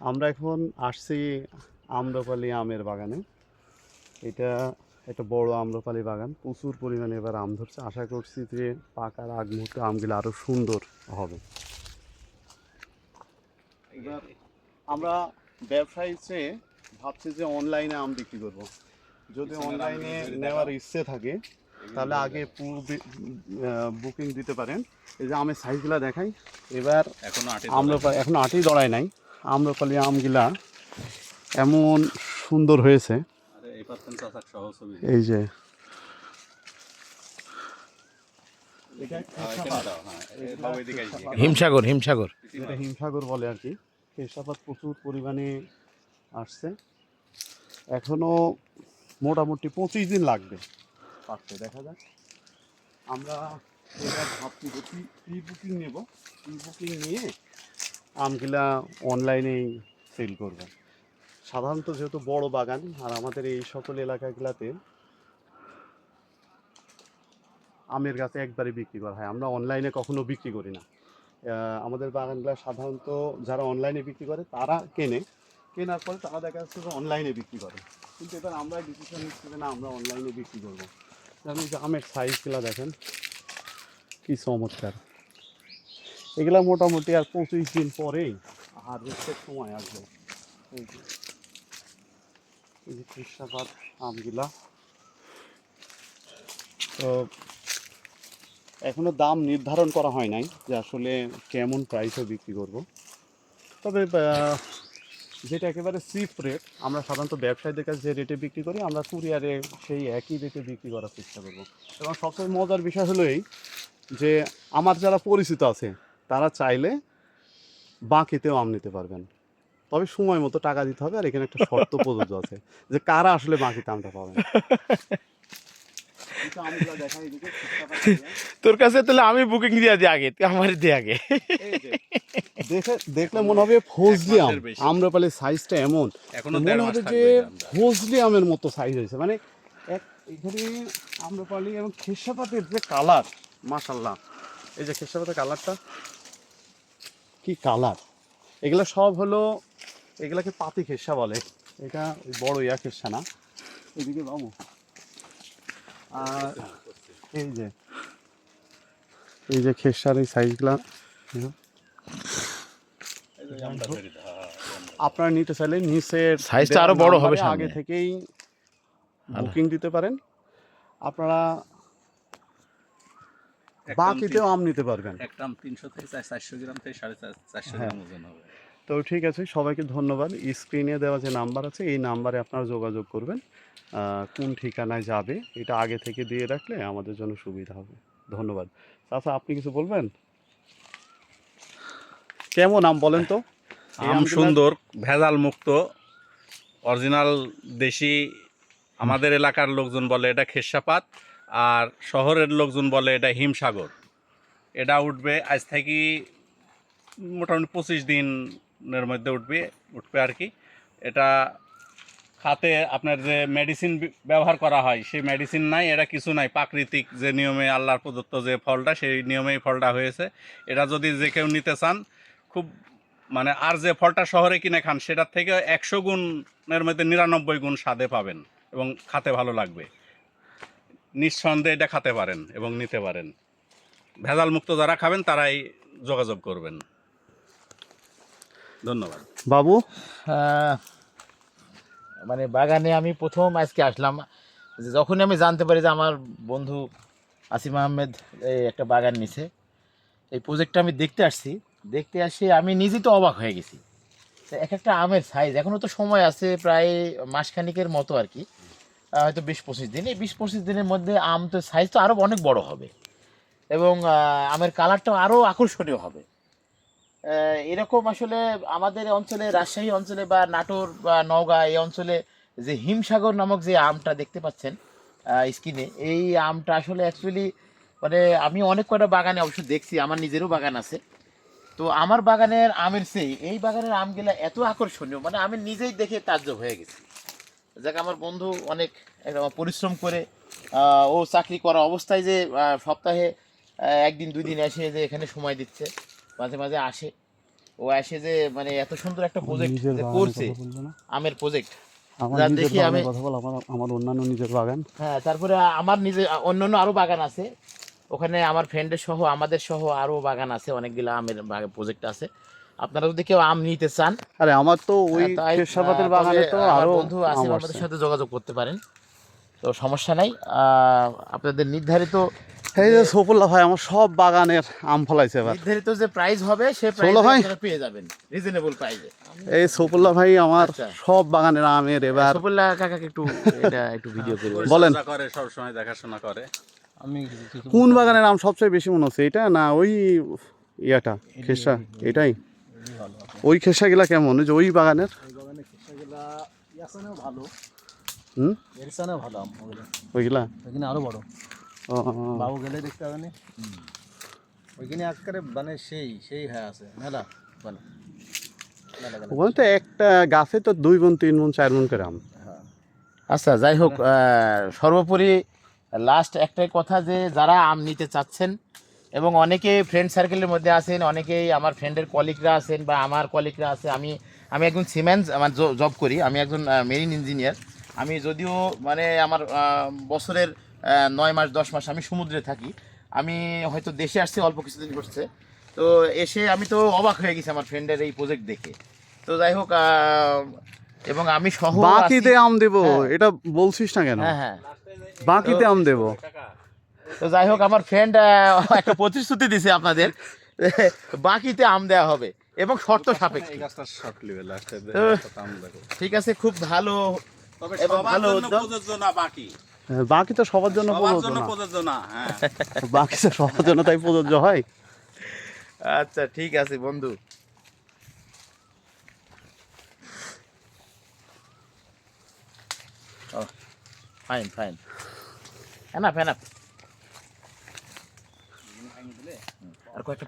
আমরা এখন আসছি আম্রপালি আমের বাগানে। এটা একটা বড় আম্রপালি বাগান, প্রচুর পরিমাণে এবার আম ধরছে। আশা করছি যে পাকার আগ মুহূর্তে আমগুলো আরো সুন্দর হবে। এবার আমরা ব্যবসায়ী চেয়ে ভাবছি যে অনলাইনে আম বিক্রি করব। যদি অনলাইনে নেওয়ার ইচ্ছে থাকে তাহলে আগে বুকিং দিতে পারেন। এই যে আমের সাইজগুলো দেখাই। এবার এখনো আটি দড়ায় নাই। আম্রপালি আমগুলা এমন সুন্দর হয়েছে, এই যে হিমসাগর হিমসাগর এটা হিমসাগর বলে আর কি। খেসাপাত প্রচুর পরিমাণে আসছে, এখনো মোটামুটি 25 দিন লাগবে পাকতে। দেখা যাক। আমরা এবার ভাবছি যে প্রি বুকিং নেব। প্রি বুকিং নিয়ে আমগুলা অনলাইনেই সেল করব। সাধারণত যেহেতু বড় বাগান আর আমাদের এই সকল এলাকাগুলোতে আমের গাছে একবারে বিক্রি করা হয়, আমরা অনলাইনে কখনো বিক্রি করি না। আমাদের বাগানগুলো সাধারণত যারা অনলাইনে বিক্রি করে তারা কেনার পরে তারা দেখা যাচ্ছে যে অনলাইনে বিক্রি করে। কিন্তু এবার আমরা ডিসিশন নিচ্ছি যে না, আমরা অনলাইনে বিক্রি করবো। কারণ যে আমের সাইজগুলো দেখেন কি চমৎকার। এগুলা মোটামুটি আর 25 দিন পরেই হারভেস্টের সময় আসবে। এই যে কৃষ্ণাপাত আমগুলা তো এখনো দাম নির্ধারণ করা হয় নাই যে আসলে কেমন প্রাইসে বিক্রি করব। তবে যেটা একেবারে চিপ রেট, আমরা সাধারণত ব্যবসায়ীদের কাছে যে রেটে বিক্রি করি আমরা কুরিয়ারে সেই একই রেটে বিক্রি করার চেষ্টা করব। এবং সবচেয়ে মজার বিষয় হলো এই যে আমার যারা পরিচিত আছে তারা চাইলে বাকিতেও আম নিতে পারবেন, তবে সময় মতো টাকা দিতে হবে। আর এখানে একটা শর্ত প্রযোজ্য আছে যে কারা আসলে বাকিতে আমটা পাবেন। তোর কাছে তাহলে আমি বুকিং দিয়ে দিই আগে, তুই আমার দিয়ে আগে। দেখলে মনে হবে ফজলি আম। আম্রপালির সাইজটা এমন মনে হবে যে ফজলি আমের মতো সাইজ হয়েছে। মানে এখানে আম্রপালি এবং খেসাপাতের যে কালার, মাশাল্লাহ। এই যে খেসাপাতের কালারটা কি কালার! এগুলো সব হলো, এগুলাকে পাতি খেসা বলে। এটা বড় খেসা না। এদিকে বাবু, আর এই যে খেসার এই সাইজগুলা আপনারা নিতে চাইলে নিচের সাইজটা আরো বড় হবে, আগে থেকেই বুকিং দিতে পারেন। আপনারা বাকিতেও আম নিতে পারবেন। একটা আম 300 থেকে 400 গ্রাম থেকে 450 গ্রাম ওজন হবে। তো ঠিক আছে, সবাইকে ধন্যবাদ। স্ক্রিনে দেওয়া যে নাম্বার আছে এই নাম্বারে আপনারা যোগাযোগ করবেন। কোন ঠিকানায় যাবে এটা আগে থেকে দিয়ে রাখলে আমাদের জন্য সুবিধা হবে। ধন্যবাদ। আচ্ছা, আপনি কিছু বলবেন? কেমন আম বলেন তো? আম সুন্দর, ভেজাল মুক্ত, অরিজিনাল দেশি। আমাদের এলাকার লোকজন বলে এটা খেসাপাত, আর শহরের লোকজন বলে এটা হিমসাগর। এটা উঠবে আজ থেকে মোটামুটি 25 দিনের মধ্যে উঠবে আর কি। এটা খাতে আপনার যে মেডিসিন ব্যবহার করা হয় সেই মেডিসিন নাই, এটা কিছু নাই। প্রাকৃতিক যে নিয়মে আল্লাহর প্রদত্ত যে ফলটা, সেই নিয়মেই ফলটা হয়েছে। এটা যদি যে কেউ নিতে চান, খুব মানে আর যে ফলটা শহরে কিনে খান সেটার থেকে 100 গুণের মধ্যে 99 গুণ স্বাদে পাবেন এবং খাতে ভালো লাগবে। নিঃসন্দেহে এটা খেতে পারেন এবং নিতে পারেন। ভেজাল মুক্ত যারা খাবেন তারাই যোগাযোগ করবেন। ধন্যবাদ বাবু। মানে বাগানে আমি প্রথম আজকে আসলাম, যখনই আমি জানতে পারি যে আমার বন্ধু আসিম আহমেদ এই একটা বাগান নিছে, এই প্রজেক্টটা আমি দেখতে আসি আমি নিজেই তো অবাক হয়ে গেছি। তো এক একটা আমের সাইজ, এখনও তো সময় আছে প্রায় মাসখানিকের মতো আর কি, হয়তো 20-25 দিন। এই 20-25 দিনের মধ্যে আম তো সাইজ তো আরও অনেক বড় হবে এবং আমের কালারটাও আরও আকর্ষণীয় হবে। এরকম আসলে আমাদের অঞ্চলে, রাজশাহী অঞ্চলে বা নাটোর বা নওগাঁ এই অঞ্চলে যে হিমসাগর নামক যে আমটা দেখতে পাচ্ছেন স্ক্রিনে, এই আমটা আসলে অ্যাকচুয়ালি মানে আমি অনেক কয়টা বাগানে অবশ্য দেখছি, আমার নিজেরও বাগান আছে। তো আমার বাগানের আমের চেয়ে এই বাগানের আমগুলা এত আকর্ষণীয়, মানে আমি নিজেই দেখে তাজ্জব হয়ে গেছি। যাক, আমার বন্ধু অনেক পরিশ্রম করে ও চাকরি করা অবস্থায় যে সপ্তাহে 1 দিন 2 দিন এসে যে এখানে সময় দিচ্ছে, মাঝে মাঝে আসে, ও ও এসে যে মানে এত সুন্দর একটা প্রজেক্ট নিজের যে বাগানের করছে, কথা বলবে না? আমের প্রজেক্ট। আমার যা নিজের দেখি বাগানের আমি- কথা বল, আমার অন্যান্য নিজের বাগান। হ্যাঁ, তারপরে আমার নিজে অন্যান্য আরো বাগান আছে ওখানে, আমার ফ্রেন্ডের সহ আমাদের সহ আরো বাগান আছে, অনেকগুলো আমের প্রজেক্ট আছে। আপনারা যদি কেউ আম নিতে চান, আরে আমার তো ওই তাই খেসাপাতের তবে বাগানে তো আমার আরো বন্ধু আম আসিফ আমাদের আসছে। সাথে যোগাযোগ করতে পারেন, তো সমস্যা নাই। আপনাদের নির্ধারিত এই যে সফুল্লাহ ভাই আমার সব বাগানের আম ফলাইছে এবার। নির্ধারিত যে প্রাইস হবে সে ষোলো প্রাইসে ভাই? আপনারা পেয়ে যাবেন রিজনেবল প্রাইসে। এই সফুল্লাহ ভাই আমার আচ্ছা। সব বাগানের আমের এবার। সফুল্লাহ কাকাকে একটু এটা একটু ভিডিও করে বলেন। পরিচর্যা করে, সবসময় দেখাশোনা করে। কোন বাগানের আম সবচেয়ে বেশি মনে হচ্ছে, এটা না ওই ইয়াটা খেসা? এটাই। ওই খেসাগুলা কেমন, ওই যে ওই বাগানের? ভালো, হুম, এর চেয়েও ভালো আম ওগুলো। ওইগুলা? ওইখানে আরো বড়, ও, বাবু গেলে দেখতে হবে না। ওইখানে আজকাল মানে সেই হ্যাঁ আছে মেলা, মানে মেলা গেলে। ওখানে তো একটা গাছে তো 2 মণ 3 মণ 4 মণ করে আম। আচ্ছা, যাই হোক, সর্বোপরি লাস্ট একটাই কথা, যে যারা আম নিতে চাচ্ছেন এবং অনেকে ফ্রেন্ড সার্কেলের মধ্যে আছেন, অনেকেই আমার ফ্রেন্ডের কলিগরা আছেন বা আমার কলিগরা আছে, আমি একজন সিমেন্স আমার জব করি, আমি একজন মেরিন ইঞ্জিনিয়ার। আমি যদিও মানে আমার বছরের 9 মাস 10 মাস আমি সমুদ্রে থাকি, আমি হয়তো দেশে আসছি অল্প কিছুদিন হচ্ছে, তো এসে আমি তো অবাক হয়ে গেছি আমার ফ্রেন্ডের এই প্রজেক্ট দেখে। তো যাই হোক, এবং আমি সহ বাকিতে আছি- আম দেবো, হ্যাঁ। এটা বলছিস না কেন? হ্যাঁ হ্যাঁ, বাকিতে আম দেবো। তো যাই হোক, আমার ফ্রেন্ড একটা প্রতিশ্রুতি দিছে আপনাদের, বাকিতে আম দেওয়া হবে এবং শর্ত সাপেক্ষে। এই গাছটা শর্ট লেভেল আছে, আম দেখো। ঠিক আছে, খুব ভালো। তবে এবং সবার ভালো জন্য উদ্যোগ। প্রযোজ্য না বাকি, হ্যাঁ, বাকি তো সবার জন্য সবার প্রযোজ্য জন্য না। প্রযোজ্য না। হ্যাঁ, বাকি তো সবার জন্য তাই প্রযোজ্য হয়। আচ্ছা, ঠিক আছে বন্ধু। Fine fine, enough enough. আর কয়েকটা